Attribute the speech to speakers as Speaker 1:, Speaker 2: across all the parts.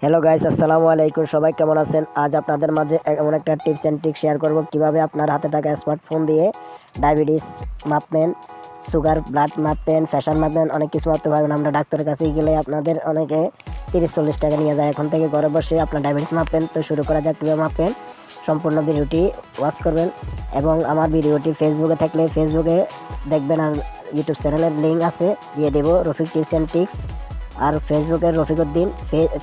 Speaker 1: Hello guys, আসসালামু আলাইকুম। সবাই কেমন আছেন? আজ আপনাদের মাঝে এমন একটা টিপস অ্যান্ড ট্রিক শেয়ার করব কিভাবে আপনার হাতে থাকা স্মার্টফোন দিয়ে ডায়াবেটিস মাপবেন, সুগার ব্লাড মাপবেন, প্রেশার মাপবেন, অনেক কিছু মাপতে পারবেন। আমরা ডাক্তারের কাছে গেলে আপনাদের অনেকে 30-40 টাকা নিয়ে যায়। এখন থেকে ঘরে বসে আপনার ডায়াবেটিস মাপবেন। তো শুরু করা যাক কীভাবে মাপবেন। সম্পূর্ণ ভিডিওটি ওয়াচ করবেন এবং আমার ভিডিওটি ফেসবুকে থাকলে ফেসবুকে দেখবেন, আর ইউটিউব চ্যানেলের লিঙ্ক আছে দিয়ে দেবো, রফিক টিপস অ্যান্ড ট্রিক্স। আর ফেসবুকের রফিকুদ্দিন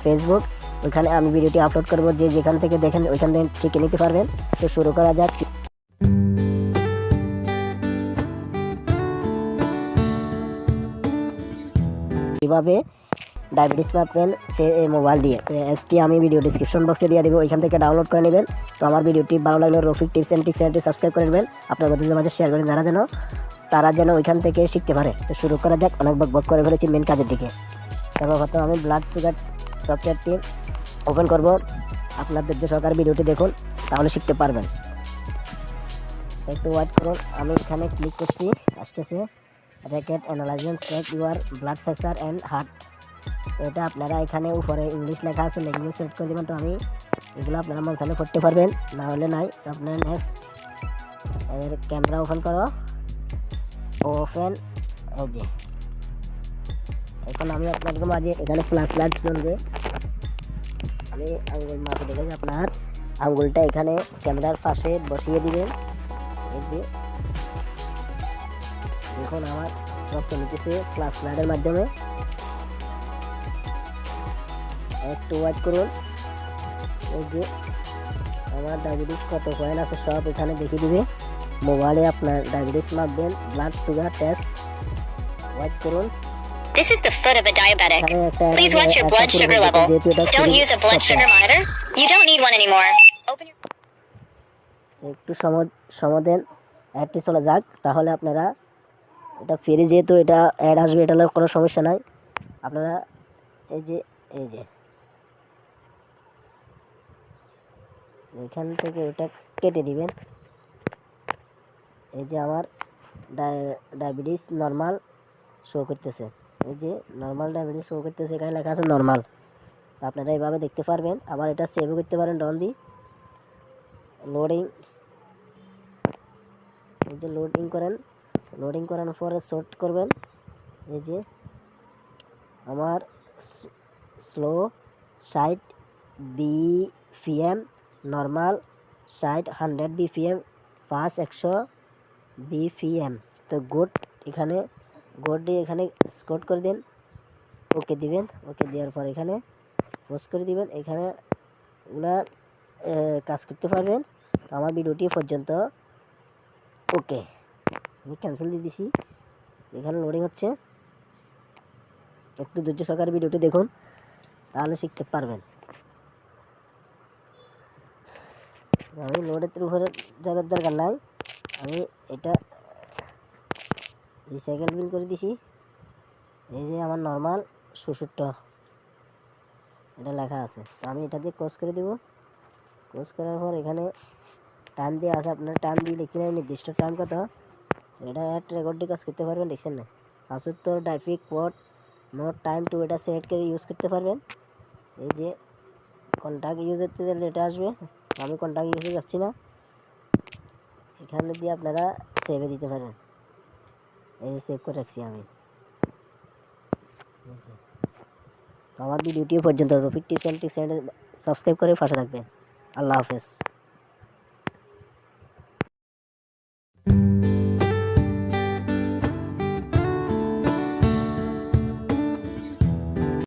Speaker 1: ফেসবুক, ওইখানে আমি ভিডিওটি আপলোড করব। যে যেখান থেকে দেখেন ওইখান থেকে শিখে নিতে পারবেন। তো শুরু করা যাক। কীভাবে ডায়াবেটিস মাপবেন মোবাইল দিয়ে, তো অ্যাপসটি আমি ভিডিও ডিসক্রিপশন বক্সে দিয়ে দেবো, ওইখান থেকে ডাউনলোড করে নেবেন। তো আমার ভিডিওটি ভালো লাগলে রফিক টিপস অ্যান্ড ট্রিক্স চ্যানেলটি সাবস্ক্রাইব করে নেবেন, আপনার বন্ধুদের মাঝে শেয়ার করেন তারা যেন ওইখান থেকে শিখতে পারে। তো শুরু করা যাক। অনেক বক করে ফেলেছি মেন কাজের দিকে। সর্বপ্রথম আমি ব্লাড সুগার সফটওয়্যারটি ওপেন করব। আপনার ধৈর্য সহকারে ভিডিওটি দেখুন, তাহলে শিখতে পারবেন। একটু ওয়েট করুন। আমি এখানে ক্লিক করছি, আসতেছে র্যাকেট অ্যানালাইজমেন্ট check your blood pressure and heart. তো এটা আপনারা এখানে উপরে ইংলিশ লেখা আছে, ল্যাঙ্গুয়েজ সিলেক্ট করে দেবেন। তো আমি এগুলো আপনারা মন চাইলে করতে পারবেন, না হলে নাই। তো আপনার নেক্সট এর ক্যামেরা ওপেন করো, ওপেন। এই যে এখন আমি আপনাদের মাঝে এখানে ফ্ল্যাশ লাইট চলবে। আমি আঙ্গুল মাপে দেখেছি, আপনার আঙ্গুলটা এখানে ক্যামেরার পাশে বসিয়ে দিবেন। এই যে দেখুন আমার রক্ত নিতেছে ফ্ল্যাশ লাইটের মাধ্যমে। একটু ওয়েট করুন। এই যে আমার ডায়াবেটিস কত পয়েন্ট আছে সব এখানে দেখিয়ে দিবে। মোবাইলে আপনার ডায়াবেটিস মাপবেন, ব্লাড সুগার টেস্ট। ওয়েট করুন।
Speaker 2: This is the foot of a diabetic. Please watch your blood sugar level. Don't use a blood sugar monitor. You don't need one anymore. Open your...
Speaker 1: একটু সমাধান অ্যাডটি চলে যাক, তাহলে আপনারা এটা free, যেহেতু এটা অ্যাড আসবে, এটা কোনো সমস্যা নাই। আপনারা এই যে এখান থেকে ওটা কেটে দিবেন। এই যে আমার ডায়াবেটিস নর্মাল শো করতেছে। এই যে নর্মাল ডায়াবেটিস শো করতেছে, এখানে লেখা আছে নর্মাল। তো আপনারা এইভাবে দেখতে পারবেন। আবার এটা সেভও করতে পারেন ডন দি। লোডিং, এই যে লোডিং করেন, লোডিং করানোর পরে শর্ট করবেন। এই যে আমার slow 60 BPM, normal 100 BPM, fast 100 BPM। তো গুড, এখানে গুড দিয়ে এখানে স্কোর করে দিন, ওকে দিবেন। ওকে দেওয়ার পর এখানে পোস্ট করে দিবেন। এখানে ওগুলা কাজ করতে পারবেন। তো আমার ভিডিওটি পর্যন্ত ওকে, আমি ক্যান্সেল দিয়ে দিছি। এখানে লোডিং হচ্ছে, একটু ধৈর্য সহকারে ভিডিওটি দেখুন, তাহলে শিখতে পারবেন। আমি লোডের উপরে যাবার দরকার নাই, আমি এটা রিসাইকেল বিল করে দিছি। এই যে আমার নর্মাল 66 এটা লেখা আছে। তো আমি এটা দিয়ে ক্রস করে দেবো। ক্রস করার পর এখানে টাইম দিয়ে আছে, আপনার টাইম দিয়ে লিখতে নেই নির্দিষ্ট টাইম কত, এটা অ্যাড রেকর্ডে কাজ করতে পারবেন। দেখছেন না, 75 ডাইফিক পোর্ট নোট টাইম টু, এটা সেট করে ইউজ করতে পারবেন। এই যে কন্ট্যাক্ট ইউজ করতে গেলে এটা আসবে, আমি কন্ট্যাক্ট ইউজে যাচ্ছি না। এখানে দিয়ে আপনারা সেভে দিতে পারেন। এই যে সেভ করে রাখছি আমি। আমার ভিডিওটি পর্যন্ত। Rafiq tips and tricks channel subscribe করে পাশে থাকবেন। আল্লাহ হাফেজ।